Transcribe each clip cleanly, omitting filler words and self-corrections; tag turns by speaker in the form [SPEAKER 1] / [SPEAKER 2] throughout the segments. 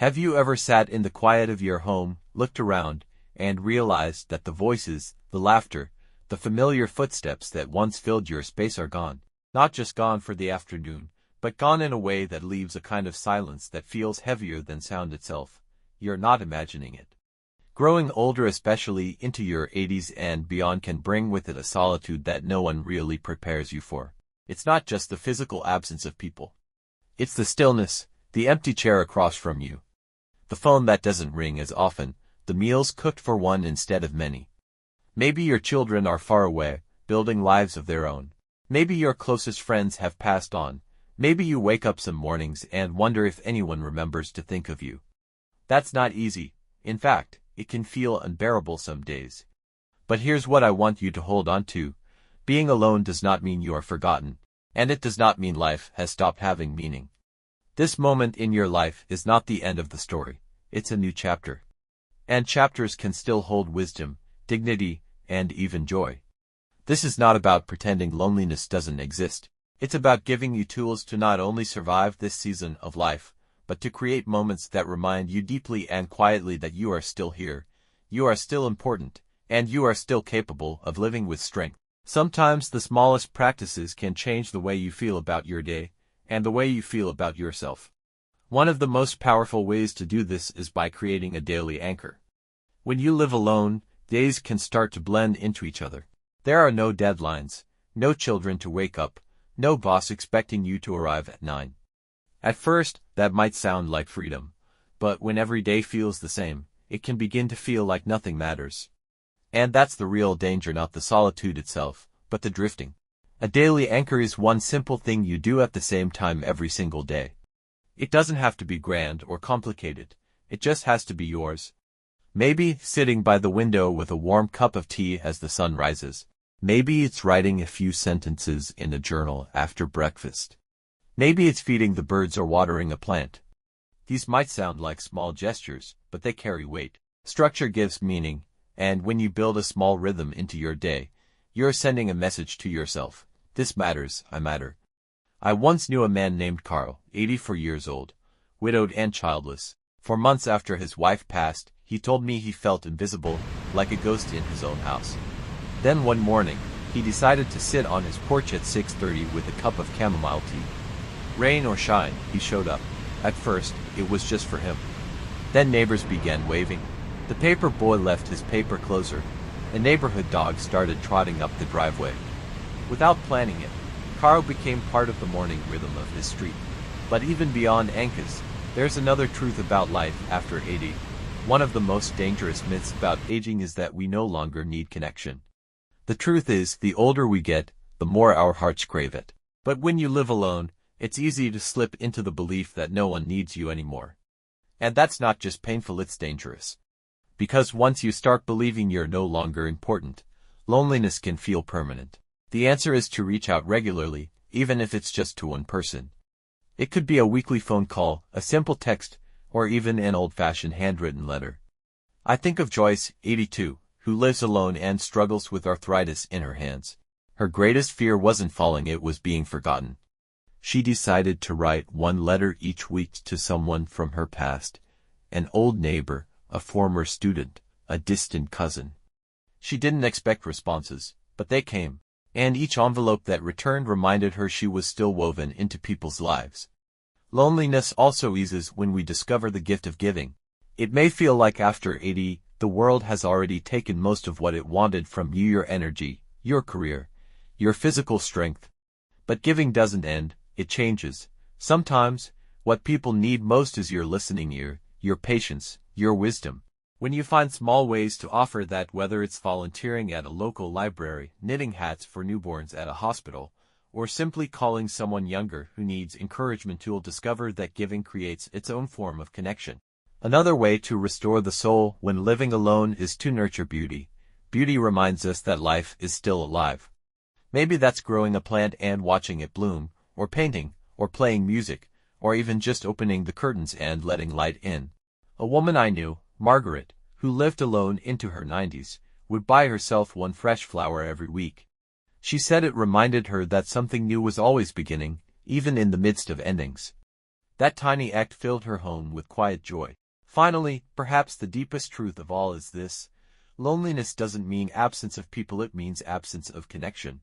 [SPEAKER 1] Have you ever sat in the quiet of your home, looked around, and realized that the voices, the laughter, the familiar footsteps that once filled your space are gone? Not just gone for the afternoon, but gone in a way that leaves a kind of silence that feels heavier than sound itself. You're not imagining it. Growing older, especially into your 80s and beyond, can bring with it a solitude that no one really prepares you for. It's not just the physical absence of people. It's the stillness, the empty chair across from you, the phone that doesn't ring as often, the meals cooked for one instead of many. Maybe your children are far away, building lives of their own. Maybe your closest friends have passed on. Maybe you wake up some mornings and wonder if anyone remembers to think of you. That's not easy. In fact, it can feel unbearable some days. But here's what I want you to hold on to. Being alone does not mean you are forgotten, and it does not mean life has stopped having meaning. This moment in your life is not the end of the story. It's a new chapter. And chapters can still hold wisdom, dignity, and even joy. This is not about pretending loneliness doesn't exist. It's about giving you tools to not only survive this season of life, but to create moments that remind you deeply and quietly that you are still here, you are still important, and you are still capable of living with strength. Sometimes the smallest practices can change the way you feel about your day, and the way you feel about yourself. One of the most powerful ways to do this is by creating a daily anchor. When you live alone, days can start to blend into each other. There are no deadlines, no children to wake up, no boss expecting you to arrive at 9. At first, that might sound like freedom, but when every day feels the same, it can begin to feel like nothing matters. And that's the real danger, not the solitude itself, but the drifting. A daily anchor is one simple thing you do at the same time every single day. It doesn't have to be grand or complicated. It just has to be yours. Maybe sitting by the window with a warm cup of tea as the sun rises. Maybe it's writing a few sentences in a journal after breakfast. Maybe it's feeding the birds or watering a plant. These might sound like small gestures, but they carry weight. Structure gives meaning, and when you build a small rhythm into your day, you're sending a message to yourself. This matters, I matter. I once knew a man named Carl, 84 years old, widowed and childless. For months after his wife passed, he told me he felt invisible, like a ghost in his own house. Then one morning, he decided to sit on his porch at 6:30 with a cup of chamomile tea. Rain or shine, he showed up. At first, it was just for him. Then neighbors began waving. The paper boy left his paper closer. A neighborhood dog started trotting up the driveway. Without planning it, Carl became part of the morning rhythm of his street. But even beyond anchors, there's another truth about life after 80. One of the most dangerous myths about aging is that we no longer need connection. The truth is, the older we get, the more our hearts crave it. But when you live alone, it's easy to slip into the belief that no one needs you anymore. And that's not just painful, it's dangerous. Because once you start believing you're no longer important, loneliness can feel permanent. The answer is to reach out regularly, even if it's just to one person. It could be a weekly phone call, a simple text, or even an old-fashioned handwritten letter. I think of Joyce, 82, who lives alone and struggles with arthritis in her hands. Her greatest fear wasn't falling, it was being forgotten. She decided to write one letter each week to someone from her past, an old neighbor, a former student, a distant cousin. She didn't expect responses, but they came, and each envelope that returned reminded her she was still woven into people's lives. Loneliness also eases when we discover the gift of giving. It may feel like after 80, the world has already taken most of what it wanted from you, your energy, your career, your physical strength. But giving doesn't end, it changes. Sometimes, what people need most is your listening ear, your patience, your wisdom. When you find small ways to offer that, whether it's volunteering at a local library, knitting hats for newborns at a hospital, or simply calling someone younger who needs encouragement, you'll discover that giving creates its own form of connection. Another way to restore the soul when living alone is to nurture beauty. Beauty reminds us that life is still alive. Maybe that's growing a plant and watching it bloom, or painting, or playing music, or even just opening the curtains and letting light in. A woman I knew, Margaret, who lived alone into her 90s, would buy herself one fresh flower every week. She said it reminded her that something new was always beginning, even in the midst of endings. That tiny act filled her home with quiet joy. Finally, perhaps the deepest truth of all is this: loneliness doesn't mean absence of people, it means absence of connection.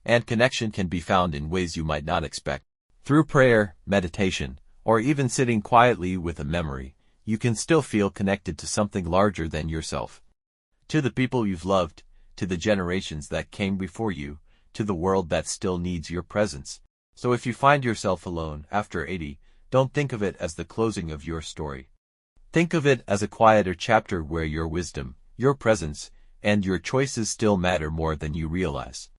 [SPEAKER 1] And connection can be found in ways you might not expect. Through prayer, meditation, or even sitting quietly with a memory, you can still feel connected to something larger than yourself. To the people you've loved, to the generations that came before you, to the world that still needs your presence. So if you find yourself alone after 80, don't think of it as the closing of your story. Think of it as a quieter chapter where your wisdom, your presence, and your choices still matter more than you realize.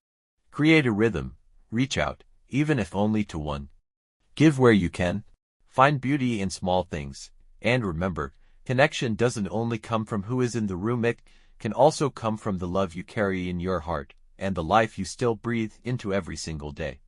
[SPEAKER 1] Create a rhythm, reach out, even if only to one. Give where you can. Find beauty in small things. And remember, connection doesn't only come from who is in the room, it can also come from the love you carry in your heart, and the life you still breathe into every single day.